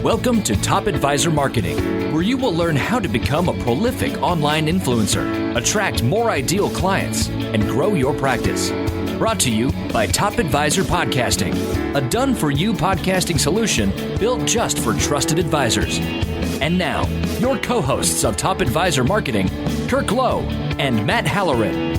Welcome to Top Advisor Marketing, where you will learn how to become a prolific online influencer, attract more ideal clients, and grow your practice. Brought to you by Top Advisor Podcasting, a done-for-you podcasting solution built just for trusted advisors. And now, your co-hosts of Top Advisor Marketing, Kirk Lowe and Matt Halloran.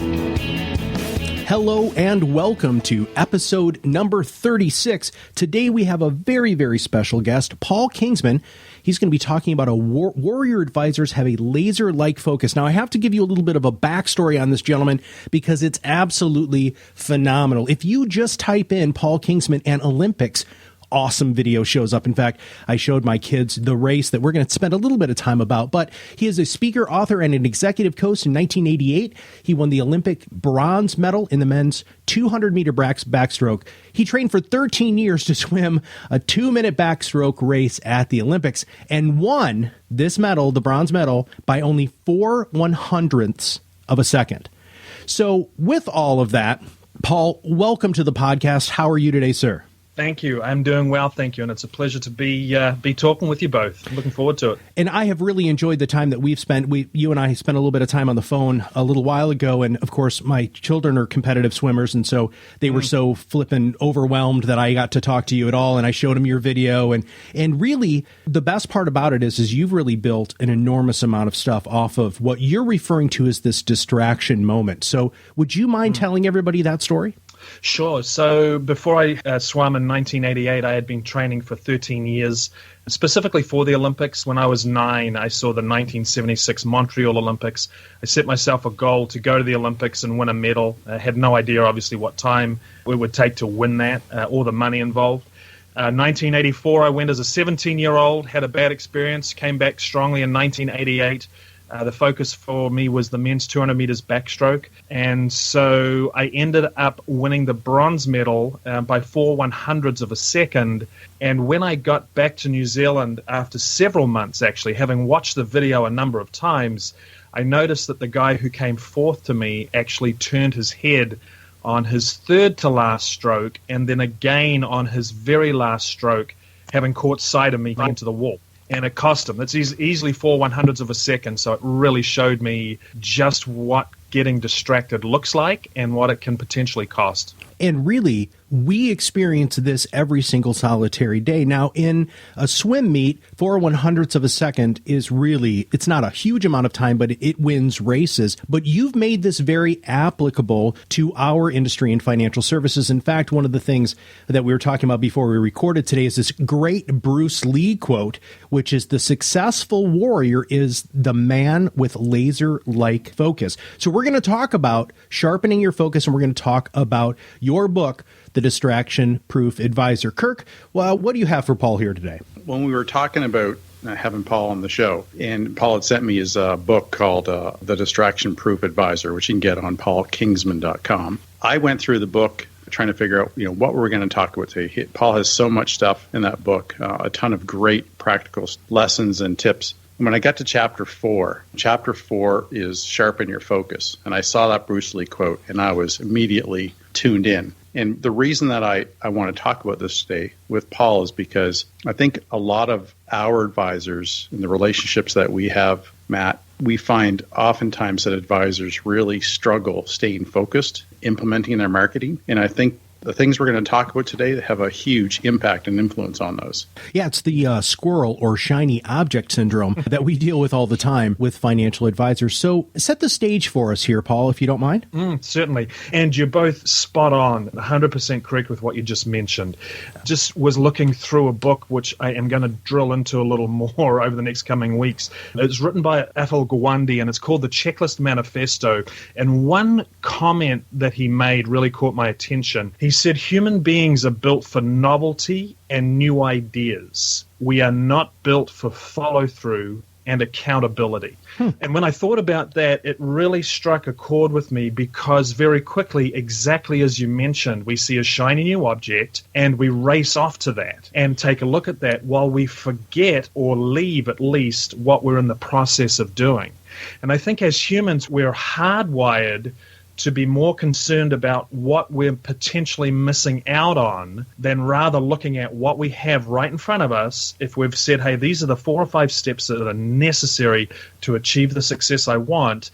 Hello and welcome to episode number 36. Today we have a very, very special guest, Paul Kingsman. He's going to be talking about warrior advisors have a laser-like focus. Now, I have to give you a little bit of a backstory on this gentleman because it's absolutely phenomenal. If you just type in Paul Kingsman and Olympics, awesome video shows up. In fact, I showed my kids the race that we're going to spend a little bit of time about, but he is a speaker, author, and an executive coach. In 1988, he won the Olympic bronze medal in the men's 200-meter backstroke. He trained for 13 years to swim a 2-minute backstroke race at the Olympics and won this medal, the bronze medal, by only 4/100ths of a second. So with all of that, Paul, welcome to the podcast. How are you today, sir? Thank you. I'm doing well, thank you, and it's a pleasure to be talking with you both. I'm looking forward to it. And I have really enjoyed the time that we've spent. You and I spent a little bit of time on the phone a little while ago, and of course, my children are competitive swimmers, and so they were so flippin' overwhelmed that I got to talk to you at all, and I showed them your video, and really, the best part about it is you've really built an enormous amount of stuff off of what you're referring to as this distraction moment. So would you mind telling everybody that story? Sure. So before I swam in 1988, I had been training for 13 years, specifically for the Olympics. When I was 9, I saw the 1976 Montreal Olympics. I set myself a goal to go to the Olympics and win a medal. I had no idea, obviously, what time it would take to win that or the money involved. 1984, I went as a 17-year-old, had a bad experience, came back strongly in 1988. The focus for me was the men's 200 meters backstroke. And so I ended up winning the bronze medal by 4/100ths of a second. And when I got back to New Zealand after several months, actually, having watched the video a number of times, I noticed that the guy who came fourth to me actually turned his head on his third to last stroke and then again on his very last stroke, having caught sight of me into the wall. And it cost him. That's easily 4/100ths of a second. So it really showed me just what getting distracted looks like and what it can potentially cost. And really, we experience this every single solitary day. Now, in a swim meet, 4/100ths of a second is really, it's not a huge amount of time, but it wins races. But you've made this very applicable to our industry in financial services. In fact, one of the things that we were talking about before we recorded today is this great Bruce Lee quote, which is the successful warrior is the man with laser-like focus. So we're going to talk about sharpening your focus, and we're going to talk about your book, The Distraction Proof Advisor. Kirk, well, what do you have for Paul here today? When we were talking about having Paul on the show, and Paul had sent me his book called The Distraction Proof Advisor, which you can get on paulkingsman.com. I went through the book trying to figure out, what we're going to talk about today. Paul has so much stuff in that book, a ton of great practical lessons and tips. When I got to chapter 4 is sharpen your focus. And I saw that Bruce Lee quote, and I was immediately tuned in. And the reason that I want to talk about this today with Paul is because I think a lot of our advisors and the relationships that we have, Matt, we find oftentimes that advisors really struggle staying focused, implementing their marketing. And I think the things we're going to talk about today have a huge impact and influence on those. Yeah, it's the squirrel or shiny object syndrome that we deal with all the time with financial advisors. So set the stage for us here, Paul, if you don't mind. Certainly. And you're both spot on, 100% correct with what you just mentioned. Just was looking through a book, which I am going to drill into a little more over the next coming weeks. It's written by Atul Gawande, and it's called The Checklist Manifesto. And one comment that he made really caught my attention. He said human beings are built for novelty and new ideas. We are not built for follow-through and accountability. And when I thought about that, it really struck a chord with me because very quickly, exactly as you mentioned, we see a shiny new object and we race off to that and take a look at that while we forget or leave at least what we're in the process of doing. And I think as humans, we're hardwired to be more concerned about what we're potentially missing out on than rather looking at what we have right in front of us. If we've said, hey, these are the 4 or 5 steps that are necessary to achieve the success I want,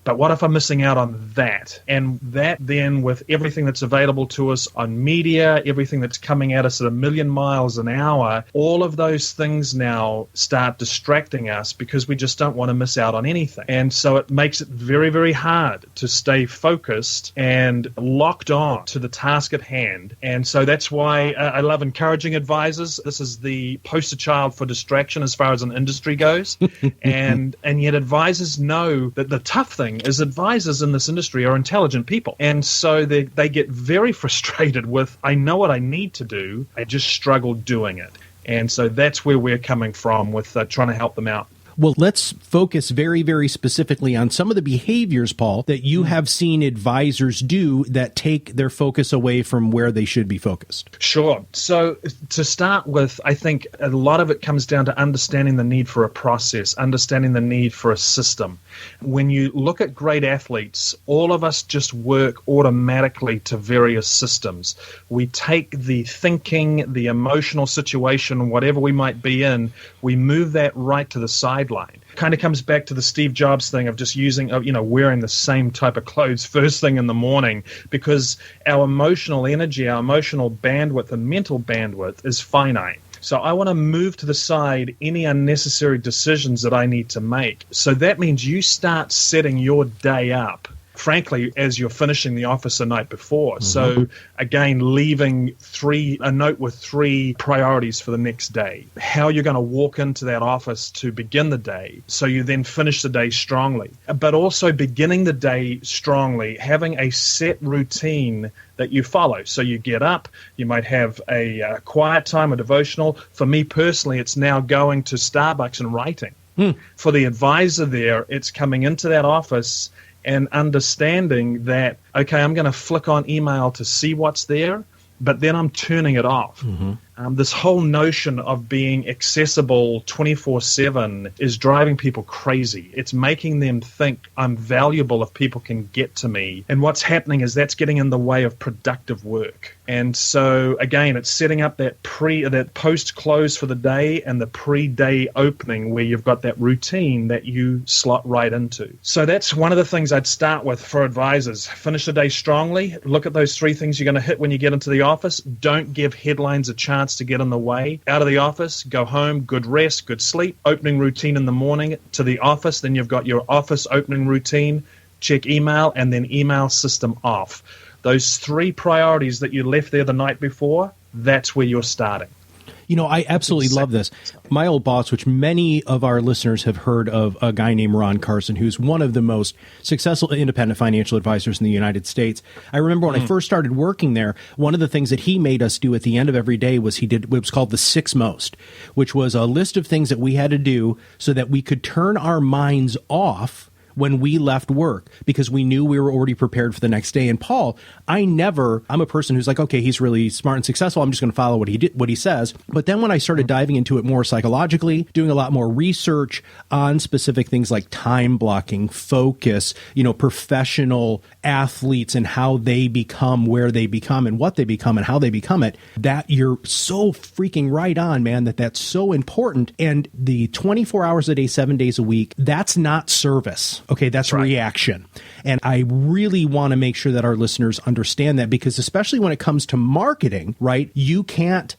but what if I'm missing out on that? And that then, with everything that's available to us on media, everything that's coming at us at 1,000,000 miles an hour, all of those things now start distracting us because we just don't want to miss out on anything. And so it makes it very, very hard to stay focused and locked on to the task at hand. And so that's why I love encouraging advisors. This is the poster child for distraction as far as an industry goes. and yet advisors know that the tough thing is advisors in this industry are intelligent people. And so they get very frustrated with, I know what I need to do, I just struggle doing it. And so that's where we're coming from with trying to help them out. Well, let's focus very, very specifically on some of the behaviors, Paul, that you have seen advisors do that take their focus away from where they should be focused. Sure. So to start with, I think a lot of it comes down to understanding the need for a process, understanding the need for a system. When you look at great athletes, all of us just work automatically to various systems. We take the thinking, the emotional situation, whatever we might be in, we move that right to the sideline. Kind of comes back to the Steve Jobs thing of just using, wearing the same type of clothes first thing in the morning, because our emotional energy, our emotional bandwidth and mental bandwidth is finite. So I want to move to the side any unnecessary decisions that I need to make. So that means you start setting your day up, frankly, as you're finishing the office the night before. Mm-hmm. So again, leaving a note with 3 priorities for the next day. How you're going to walk into that office to begin the day, so you then finish the day strongly. But also beginning the day strongly, having a set routine that you follow. So you get up, you might have a quiet time, a devotional. For me personally, it's now going to Starbucks and writing. For the advisor there, it's coming into that office and understanding that, okay, I'm going to flick on email to see what's there, but then I'm turning it off. Mm-hmm. This whole notion of being accessible 24/7 is driving people crazy. It's making them think I'm valuable if people can get to me. And what's happening is that's getting in the way of productive work. And so, again, it's setting up that post-close for the day and the pre-day opening where you've got that routine that you slot right into. So that's one of the things I'd start with for advisors. Finish the day strongly. Look at those 3 things you're going to hit when you get into the office. Don't give headlines a chance to get in the way. Out of the office, go home, good rest, good sleep, opening routine in the morning to the office. Then you've got your office opening routine, check email, and then email system off. Those 3 priorities that you left there the night before, that's where you're starting. I absolutely love this. My old boss, which many of our listeners have heard of, a guy named Ron Carson, who's one of the most successful independent financial advisors in the United States. I remember when I first started working there, one of the things that he made us do at the end of every day was he did what was called the 6 most, which was a list of things that we had to do so that we could turn our minds off when we left work, because we knew we were already prepared for the next day. And Paul, I'm a person who's like, okay, he's really smart and successful, I'm just going to follow what he says. But then when I started diving into it more psychologically, doing a lot more research on specific things like time blocking, focus, professional athletes and how they become where they become and what they become and how they become it, that you're so freaking right on, man, that's so important. And the 24 hours a day, 7 days a week, that's not service. Okay, that's right. Reaction. And I really want to make sure that our listeners understand that, because especially when it comes to marketing, right, you can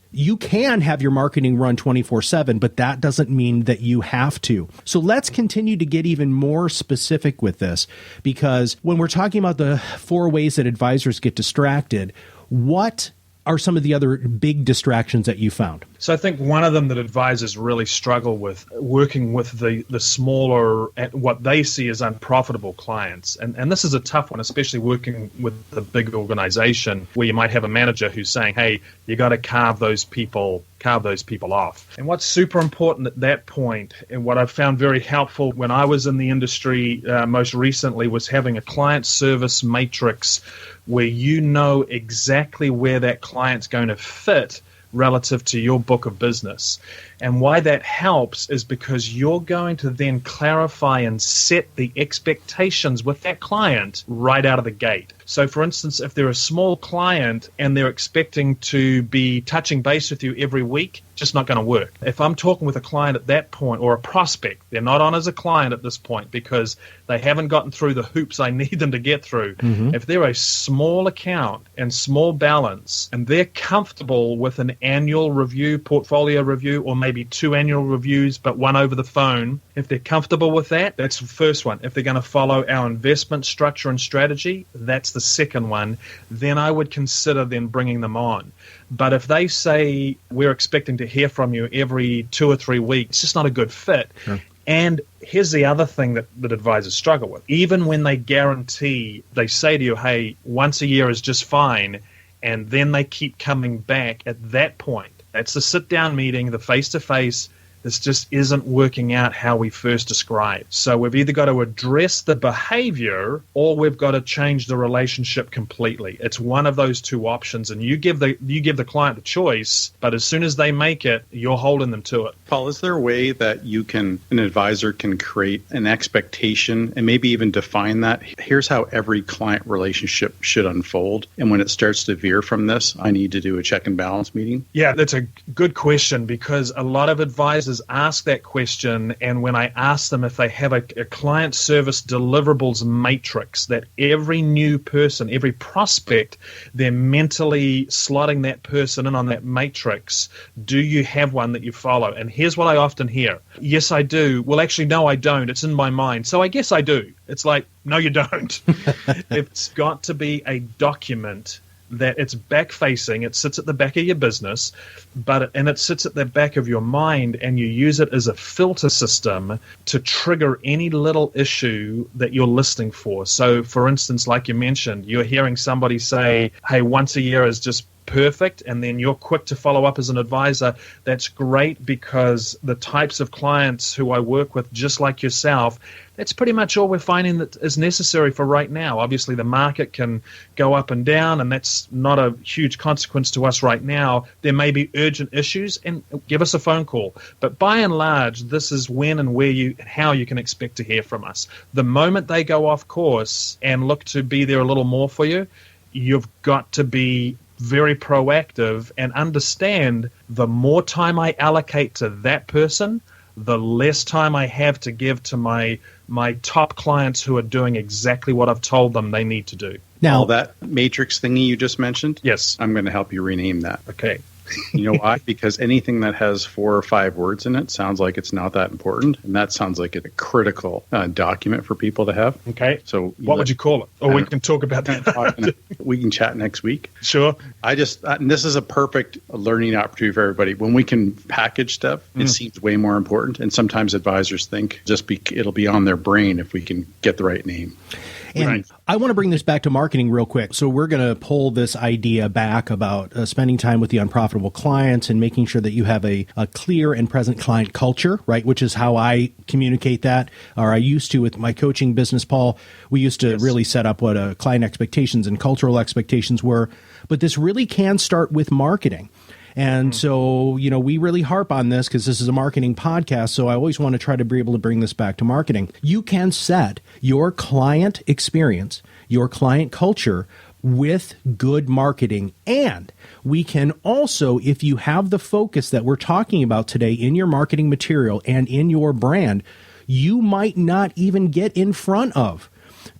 have your marketing run 24/7, but that doesn't mean that you have to. So let's continue to get even more specific with this, because when we're talking about the 4 ways that advisors get distracted, what are some of the other big distractions that you found? So I think one of them that advisors really struggle with, working with the smaller, what they see as unprofitable clients. And this is a tough one, especially working with the big organization where you might have a manager who's saying, hey, you got to carve those people off. And what's super important at that point, and what I've found very helpful when I was in the industry most recently, was having a client service matrix where you know exactly where that client's going to fit relative to your book of business. And why that helps is because you're going to then clarify and set the expectations with that client right out of the gate. So, for instance, if they're a small client and they're expecting to be touching base with you every week, just not going to work. If I'm talking with a client at that point, or a prospect, they're not on as a client at this point because they haven't gotten through the hoops I need them to get through. If they're a small account and small balance, and they're comfortable with an annual review, portfolio review, or maybe 2 annual reviews, but one over the phone, if they're comfortable with that, that's the first one. If they're going to follow our investment structure and strategy, that's the second one. Then I would consider then bringing them on. But if they say, we're expecting to hear from you every 2 or 3 weeks, it's just not a good fit. Sure. And here's the other thing that advisors struggle with. Even when they guarantee, they say to you, hey, once a year is just fine, and then they keep coming back at that point. That's the sit-down meeting, the face-to-face. This just isn't working out how we first described. So we've either got to address the behavior or we've got to change the relationship completely. It's one of those two options, and you give the client the choice, but as soon as they make it, you're holding them to it. Paul, is there a way that an advisor can create an expectation and maybe even define that? Here's how every client relationship should unfold. And when it starts to veer from this, I need to do a check and balance meeting? Yeah, that's a good question, because a lot of advisors ask that question, and when I ask them if they have a client service deliverables matrix that every new person, every prospect, they're mentally slotting that person in on that matrix, do you have one that you follow? And here's what I often hear. Yes, I do. Well, actually, no, I don't. It's in my mind. So I guess I do. It's like, no, you don't. It's got to be a document that it's back-facing, it sits at the back of your business, and it sits at the back of your mind, and you use it as a filter system to trigger any little issue that you're listening for. So, for instance, like you mentioned, you're hearing somebody say, hey, once a year is just perfect, and then you're quick to follow up as an advisor. That's great, because the types of clients who I work with, just like yourself, that's pretty much all we're finding that is necessary for right now. Obviously, the market can go up and down, and that's not a huge consequence to us right now. There may be urgent issues, and give us a phone call. But by and large, this is when and how you can expect to hear from us. The moment they go off course and look to be there a little more for you, you've got to be very proactive and understand the more time I allocate to that person, the less time I have to give to my top clients who are doing exactly what I've told them they need to do. Now, that matrix thingy you just mentioned, yes, I'm going to help you rename that. Okay. You know why? Because anything that has 4 or 5 words in it sounds like it's not that important, and that sounds like a critical document for people to have. Okay. So, what would you call it? Or we can talk about that. We can chat next week. Sure. And this is a perfect learning opportunity for everybody. When we can package stuff, it seems way more important. And sometimes advisors think it'll be on their brain if we can get the right name. And right. I want to bring this back to marketing real quick. So we're going to pull this idea back about spending time with the unprofitable clients and making sure that you have a clear and present client culture, right? Which is how I communicate that, or I used to with my coaching business, Paul. We used to really set up what client expectations and cultural expectations were. But this really can start with marketing. And so, we really harp on this because this is a marketing podcast. So I always want to try to be able to bring this back to marketing. You can set your client experience, your client culture with good marketing. And we can also, if you have the focus that we're talking about today in your marketing material and in your brand, you might not even get in front of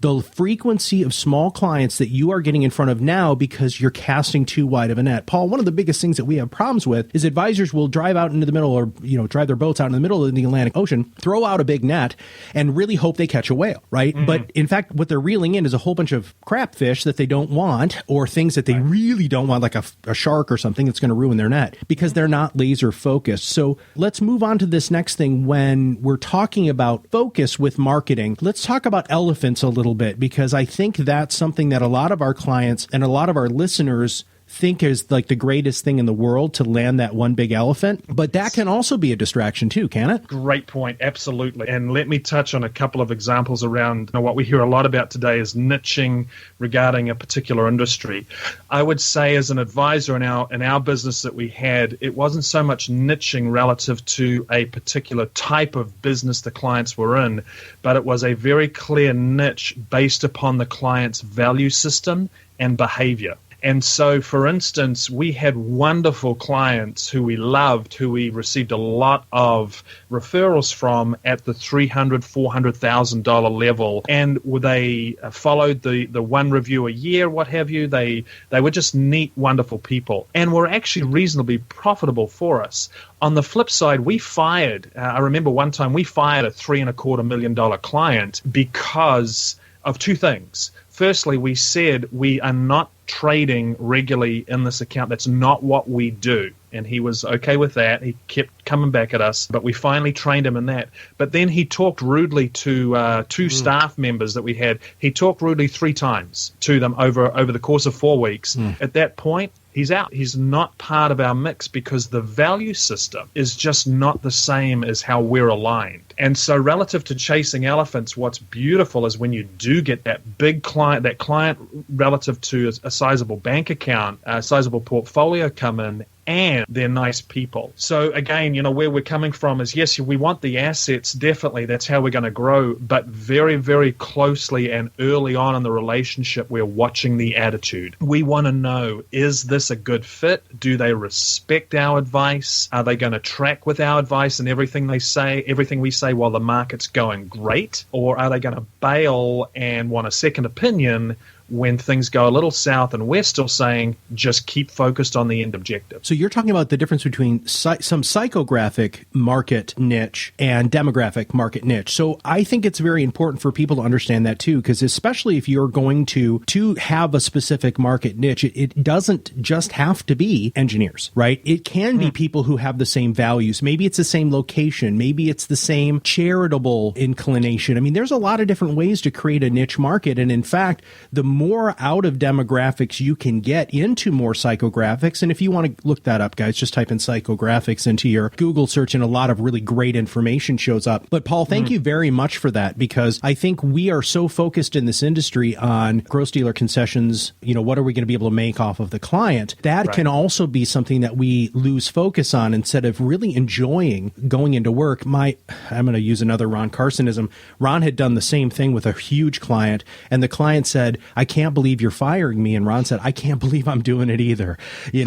the frequency of small clients that you are getting in front of now because you're casting too wide of a net. Paul, one of the biggest things that we have problems with is advisors will drive out into the middle or, drive their boats out in the middle of the Atlantic Ocean, throw out a big net and really hope they catch a whale, right? Mm-hmm. But in fact, what they're reeling in is a whole bunch of crap fish that they don't want or things that they really don't want, like a shark or something that's going to ruin their net because they're not laser focused. So let's move on to this next thing. When we're talking about focus with marketing, let's talk about elephants a little bit, because I think that's something that a lot of our clients and a lot of our listeners think is like the greatest thing in the world to land that one big elephant, but that can also be a distraction too, can it? Great point. Absolutely. And let me touch on a couple of examples around what we hear a lot about today is niching regarding a particular industry. I would say as an advisor in our business that we had, it wasn't so much niching relative to a particular type of business the clients were in, but it was a very clear niche based upon the client's value system and behavior. And so, for instance, we had wonderful clients who we loved, who we received a lot of referrals from at the $300,000, $400,000 level. And they followed the one review a year, what have you. They were just neat, wonderful people and were actually reasonably profitable for us. On the flip side, we fired, I remember one time we fired a $3.25 million client because of two things. Firstly, we said we are not trading regularly in this account. That's not what we do. And he was okay with that. He kept coming back at us, but we finally trained him in that. But then he talked rudely to two staff members that we had. He talked rudely 3 times to them over the course of 4 weeks. At that point, he's out. He's not part of our mix because the value system is just not the same as how we're aligned. And so relative to chasing elephants, what's beautiful is when you do get that big client, that client relative to a sizable bank account, a sizable portfolio come in, and they're nice people. So again, where we're coming from is, yes, we want the assets, definitely, that's how we're going to grow, but very, very closely and early on in the relationship, we're watching the attitude. We want to know, is this a good fit? Do they respect our advice? Are they going to track with our advice and everything we say while the market's going great? Or are they going to bail and want a second opinion when things go a little south, and we're still saying just keep focused on the end objective? So you're talking about the difference between some psychographic market niche and demographic market niche. So I think it's very important for people to understand that too, because especially if you're going to have a specific market niche, it doesn't just have to be engineers, right? It can be people who have the same values. Maybe it's the same location. Maybe it's the same charitable inclination. I mean, there's a lot of different ways to create a niche market. And in fact, the more out of demographics you can get into more psychographics. And if you want to look that up, guys, just type in psychographics into your Google search and a lot of really great information shows up. But Paul, thank you very much for that, because I think we are so focused in this industry on gross dealer concessions. What are we going to be able to make off of the client? That can also be something that we lose focus on instead of really enjoying going into work. I'm going to use another Ron Carsonism. Ron had done the same thing with a huge client, and the client said, I can't believe you're firing me. And Ron said, I can't believe I'm doing it either. He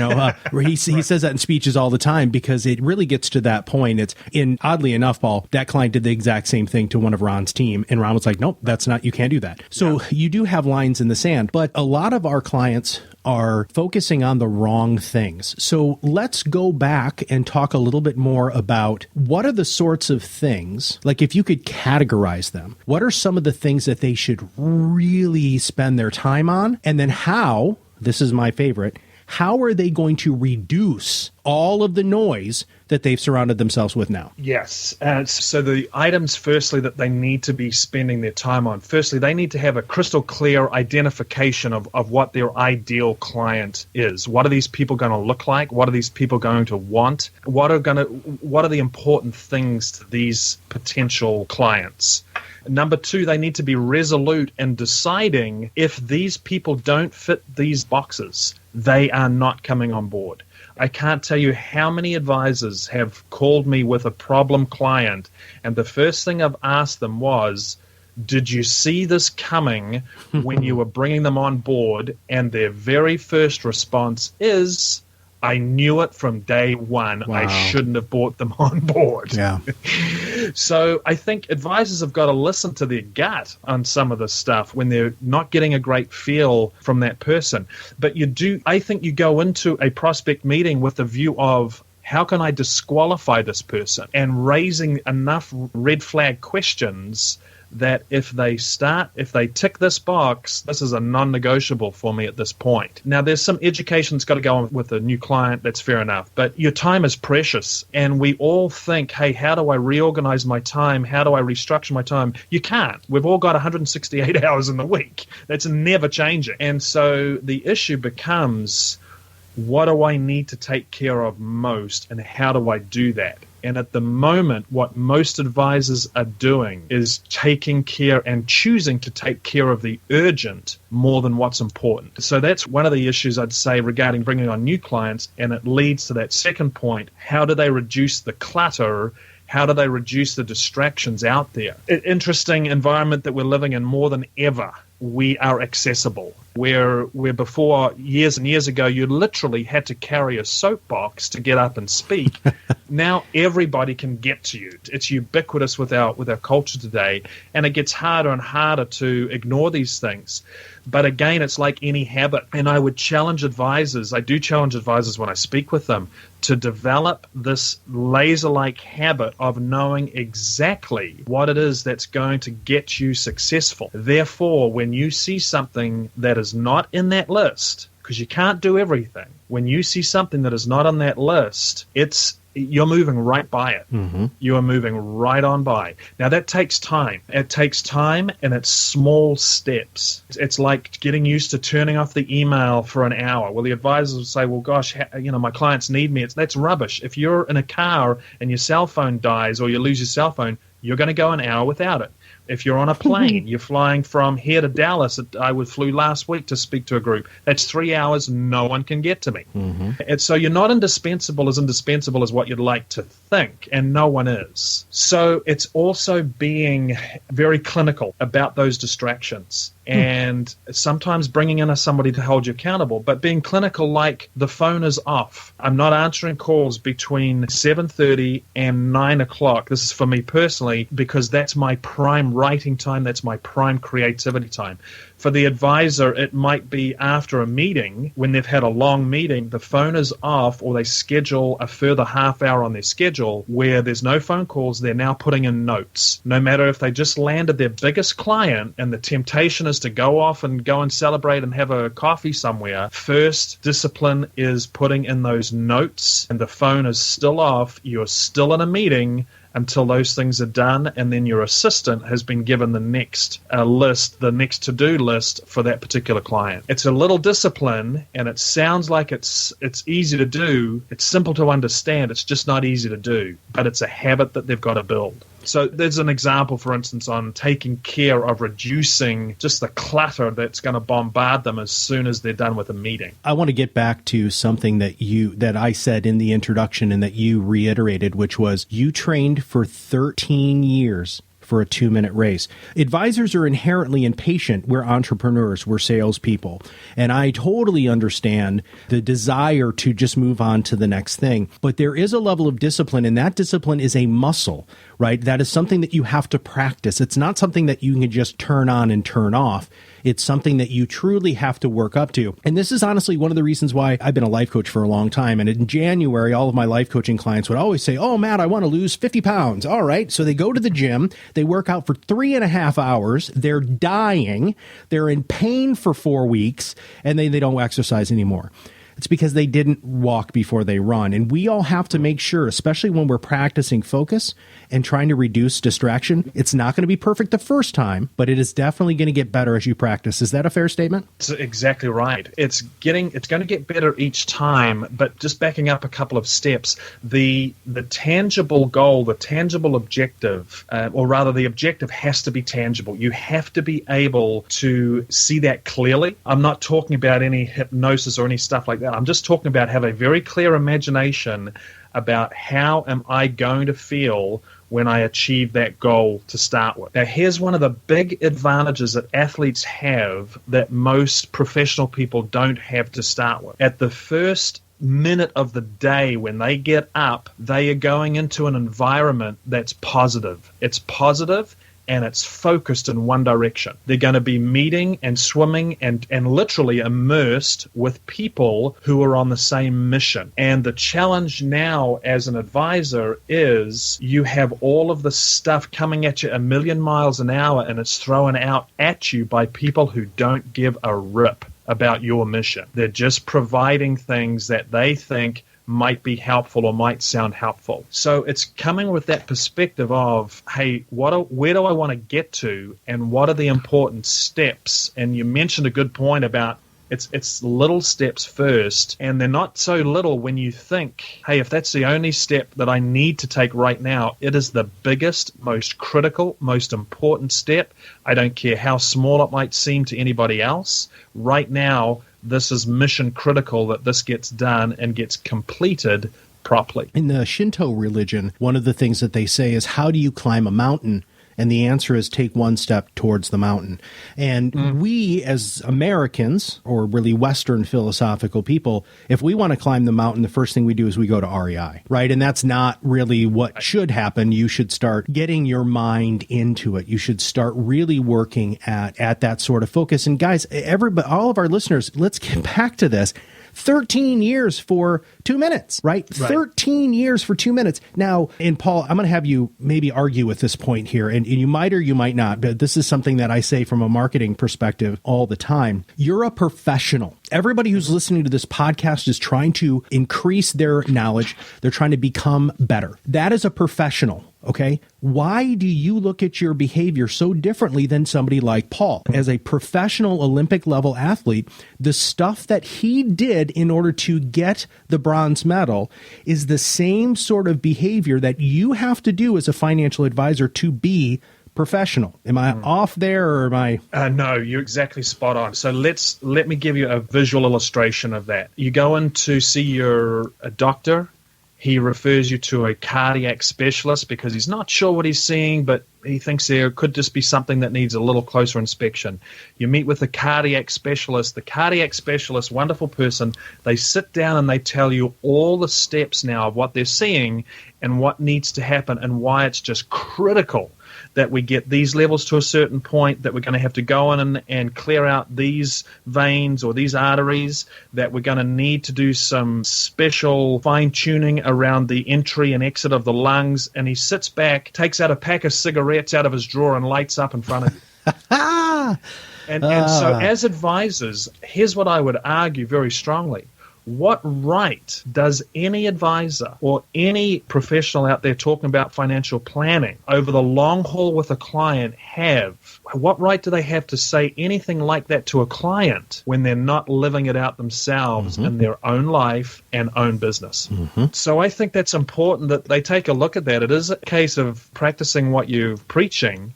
says that in speeches all the time because it really gets to that point. Oddly enough, Paul, that client did the exact same thing to one of Ron's team. And Ron was like, nope, you can't do that. So you do have lines in the sand, but a lot of our clients are focusing on the wrong things. So let's go back and talk a little bit more about what are the sorts of things, like if you could categorize them, what are some of the things that they should really spend their time on? And then how, this is my favorite, how are they going to reduce all of the noise that they've surrounded themselves with now? Yes. So the items, firstly, that they need to be spending their time on, firstly, they need to have a crystal clear identification of what their ideal client is. What are these people going to look like? What are these people going to want? What are the important things to these potential clients? Number 2, they need to be resolute in deciding if these people don't fit these boxes, they are not coming on board. I can't tell you how many advisors have called me with a problem client, and the first thing I've asked them was, did you see this coming when you were bringing them on board? And their very first response is, I knew it from day one. Wow. I shouldn't have brought them on board. Yeah. So I think advisors have got to listen to their gut on some of this stuff when they're not getting a great feel from that person. But I think you go into a prospect meeting with the view of, how can I disqualify this person? And raising enough red flag questions that if they tick this box, this is a non-negotiable for me at this point. Now, there's some education that's got to go on with a new client. That's fair enough. But your time is precious. And we all think, hey, how do I reorganize my time? How do I restructure my time? You can't. We've all got 168 hours in the week. That's never changing. And so the issue becomes, what do I need to take care of most, and how do I do that? And at the moment, what most advisors are doing is taking care and choosing to take care of the urgent more than what's important. So that's one of the issues I'd say regarding bringing on new clients, and it leads to that second point. How do they reduce the clutter? How do they reduce the distractions out there? Interesting environment that we're living in more than ever. We are accessible. Where before, years and years ago, you literally had to carry a soapbox to get up and speak. Now everybody can get to you. It's ubiquitous with our culture today, and it gets harder and harder to ignore these things. But again, it's like any habit, and I would challenge advisors. I do challenge advisors when I speak with them to develop this laser-like habit of knowing exactly what it is that's going to get you successful. Therefore, when you see something that is not in that list, because you can't do everything, when you see something that is not on that list, you're moving right by it. Mm-hmm. You are moving right on by. Now, that takes time. It takes time, and it's small steps. It's like getting used to turning off the email for an hour. Well, the advisors will say, well, gosh, my clients need me. That's rubbish. If you're in a car and your cell phone dies or you lose your cell phone, you're going to go an hour without it. If you're on a plane, you're flying from here to Dallas. I flew last week to speak to a group. That's 3 hours. No one can get to me. Mm-hmm. And so you're not indispensable as what you'd like to think, and no one is. So it's also being very clinical about those distractions. And sometimes bringing in somebody to hold you accountable, but being clinical, like the phone is off. I'm not answering calls between 7:30 and 9 o'clock. This is for me personally, because that's my prime writing time. That's my prime creativity time. For the advisor, it might be after a meeting, when they've had a long meeting, the phone is off, or they schedule a further half hour on their schedule where there's no phone calls. They're now putting in notes. No matter if they just landed their biggest client and the temptation is to go off and go and celebrate and have a coffee somewhere, first discipline is putting in those notes, and the phone is still off. You're still in a meeting until those things are done, and then your assistant has been given the next list, the next to-do list for that particular client. It's a little discipline, and it sounds like it's easy to do. It's simple to understand. It's just not easy to do, but it's a habit that they've got to build. So there's an example, for instance, on taking care of reducing just the clutter that's going to bombard them as soon as they're done with a meeting. I want to get back to something that I said in the introduction and that you reiterated, which was you trained for 13 years for a 2-minute race. Advisors are inherently impatient. We're entrepreneurs. We're salespeople. And I totally understand the desire to just move on to the next thing. But there is a level of discipline, and that discipline is a muscle, right? That is something that you have to practice. It's not something that you can just turn on and turn off. It's something that you truly have to work up to. And this is honestly one of the reasons why I've been a life coach for a long time. And in January, all of my life coaching clients would always say, oh, Matt, I want to lose 50 pounds. All right. So they go to the gym. They work out for 3.5 hours. They're dying. They're in pain for 4 weeks. And they don't exercise anymore. It's because they didn't walk before they run. And we all have to make sure, especially when we're practicing focus and trying to reduce distraction, it's not going to be perfect the first time, but it is definitely going to get better as you practice. Is that a fair statement? That's exactly right. It's going to get better each time, but just backing up a couple of steps, the tangible goal, the tangible objective, or rather the objective has to be tangible. You have to be able to see that clearly. I'm not talking about any hypnosis or any stuff like that. I'm just talking about have a very clear imagination about how am I going to feel when I achieve that goal to start with. Now, here's one of the big advantages that athletes have that most professional people don't have to start with. At the first minute of the day when they get up, they are going into an environment that's positive. It's positive, and it's focused in one direction. They're going to be meeting and swimming and literally immersed with people who are on the same mission. And the challenge now as an advisor is you have all of the stuff coming at you a million miles an hour, and it's thrown out at you by people who don't give a rip about your mission. They're just providing things that they think might be helpful or might sound helpful. So it's coming with that perspective of, hey, where do I want to get to, and what are the important steps? And you mentioned a good point about It's little steps first, and they're not so little when you think, hey, if that's the only step that I need to take right now, it is the biggest, most critical, most important step. I don't care how small it might seem to anybody else. Right now, this is mission critical that this gets done and gets completed properly. In the Shinto religion, one of the things that they say is, how do you climb a mountain? And the answer is take one step towards the mountain. And we as Americans, or really Western philosophical people, if we want to climb the mountain, the first thing we do is we go to REI, right? And that's not really what should happen. You should start getting your mind into it. You should start really working at that sort of focus. And guys, all of our listeners, let's get back to this. 13 years for 2 minutes, right? 13 years for 2 minutes. Now, and Paul, I'm going to have you maybe argue with this point here, and you might or you might not, but this is something that I say from a marketing perspective all the time. You're a professional. Everybody who's listening to this podcast is trying to increase their knowledge. They're trying to become better. That is a professional. Okay. Why do you look at your behavior so differently than somebody like Paul? As a professional Olympic level athlete, the stuff that he did in order to get the bronze medal is the same sort of behavior that you have to do as a financial advisor to be professional. Am I off there, or am I? No, you're exactly spot on. So let me give you a visual illustration of that. You go in to see a doctor. He refers you to a cardiac specialist because he's not sure what he's seeing, but he thinks there could just be something that needs a little closer inspection. You meet with the cardiac specialist. The cardiac specialist, wonderful person, they sit down and they tell you all the steps now of what they're seeing and what needs to happen and why it's just critical that we get these levels to a certain point, that we're going to have to go in and clear out these veins or these arteries, that we're going to need to do some special fine-tuning around the entry and exit of the lungs. And he sits back, takes out a pack of cigarettes out of his drawer and lights up in front of you. And so as advisors, here's what I would argue very strongly. What right does any advisor or any professional out there talking about financial planning over the long haul with a client have? What right do they have to say anything like that to a client when they're not living it out themselves in their own life and own business? So I think that's important that they take a look at that. It is a case of practicing what you're preaching,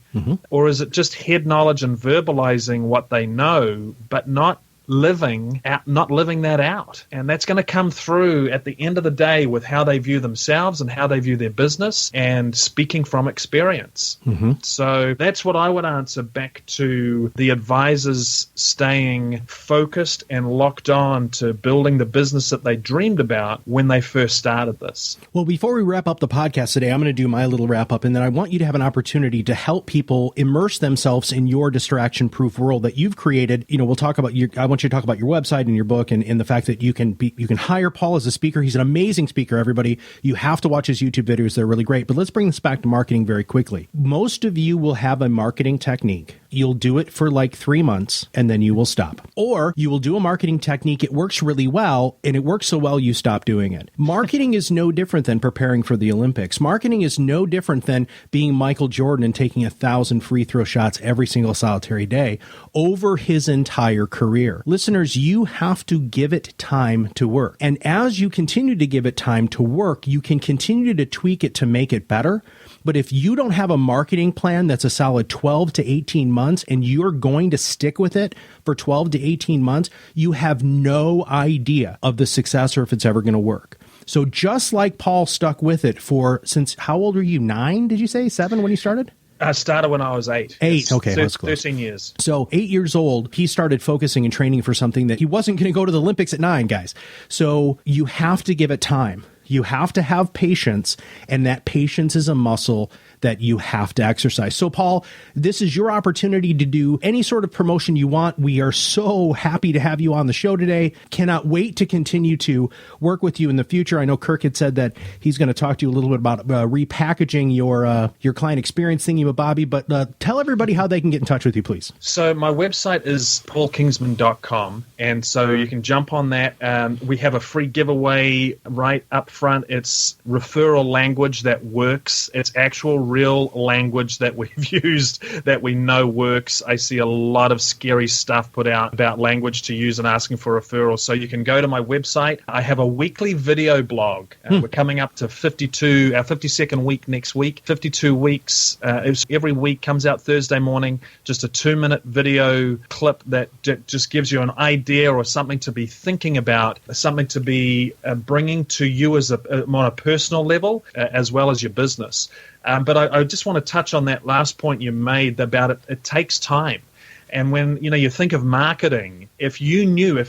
or is it just head knowledge and verbalizing what they know, but not living that out? And that's going to come through at the end of the day with how they view themselves and how they view their business, and speaking from experience. So that's what I would answer back to the advisors staying focused and locked on to building the business that they dreamed about when they first started this. Well, before we wrap up the podcast today, I'm going to do my little wrap up, and then I want you to have an opportunity to help people immerse themselves in your distraction-proof world that you've created. You know, we'll talk about I want you to talk about your website and your book, and the fact that you can hire Paul as a speaker. He's an amazing speaker, everybody. You have to watch his YouTube videos. They're really great. But let's bring this back to marketing very quickly. Most of you will have a marketing technique. You'll do it for like 3 months and then you will stop. Or you will do a marketing technique. It works really well, and it works so well you stop doing it. Marketing is no different than preparing for the Olympics. Marketing is no different than being Michael Jordan and taking 1,000 free throw shots every single solitary day over his entire career. Listeners, you have to give it time to work. And as you continue to give it time to work, you can continue to tweak it to make it better. But if you don't have a marketing plan that's a solid 12 to 18 months and you're going to stick with it for 12 to 18 months, you have no idea of the success or if it's ever going to work. So just like Paul stuck with it since how old were you? 9, did you say? 7 when you started? I started when I was 8. 8, okay, that's close. 13 years. So 8 years old, he started focusing and training for something that he wasn't going to go to the Olympics at 9, guys. So you have to give it time. You have to have patience, and that patience is a muscle that you have to exercise. So, Paul, this is your opportunity to do any sort of promotion you want. We are so happy to have you on the show today. Cannot wait to continue to work with you in the future. I know Kirk had said that he's going to talk to you a little bit about repackaging your client experience thingy with Bobby, but tell everybody how they can get in touch with you, please. So my website is paulkingsman.com, and so you can jump on that. We have a free giveaway right up front. It's referral language that works. It's actual real language that we've used that we know works. I see a lot of scary stuff put out about language to use and asking for referrals. So you can go to my website. I have a weekly video blog. We're coming up to our 52nd week next week. 52 weeks. Every week comes out Thursday morning. Just a 2-minute video clip that just gives you an idea or something to be thinking about, something to be bringing to you as on a personal level as well as your business. But I just want to touch on that last point you made about it takes time. And when you think of marketing, if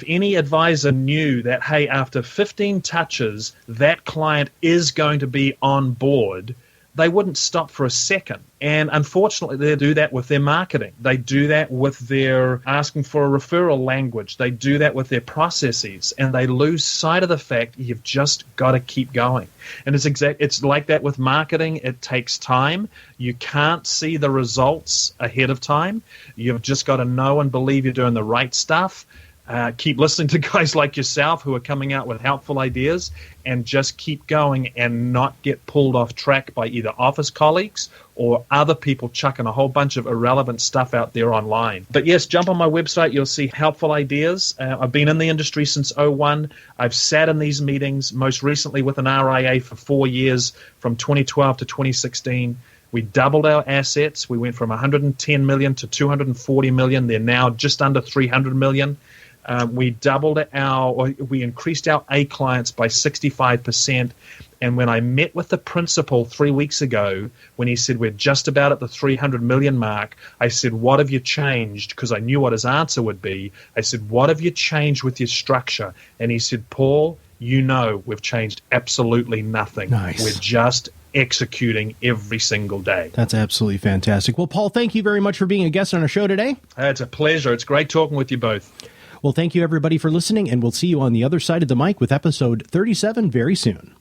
any advisor knew that, hey, after 15 touches, that client is going to be on board, they wouldn't stop for a second. And unfortunately, they do that with their marketing. They do that with their asking for a referral language. They do that with their processes, and they lose sight of the fact you've just got to keep going. And it's like that with marketing. It takes time. You can't see the results ahead of time. You've just got to know and believe you're doing the right stuff. Keep listening to guys like yourself who are coming out with helpful ideas, and just keep going and not get pulled off track by either office colleagues or other people chucking a whole bunch of irrelevant stuff out there online. But yes, jump on my website. You'll see helpful ideas. I've been in the industry since 2001. I've sat in these meetings, most recently with an RIA for 4 years, from 2012 to 2016. We doubled our assets. We went from 110 million to 240 million. They're now just under 300 million. We increased our A clients by 65%. And when I met with the principal 3 weeks ago, when he said we're just about at the 300 million mark, I said, what have you changed? Because I knew what his answer would be. I said, what have you changed with your structure? And he said, Paul, we've changed absolutely nothing. Nice. We're just executing every single day. That's absolutely fantastic. Well, Paul, thank you very much for being a guest on our show today. It's a pleasure. It's great talking with you both. Well, thank you, everybody, for listening, and we'll see you on the other side of the mic with episode 37 very soon.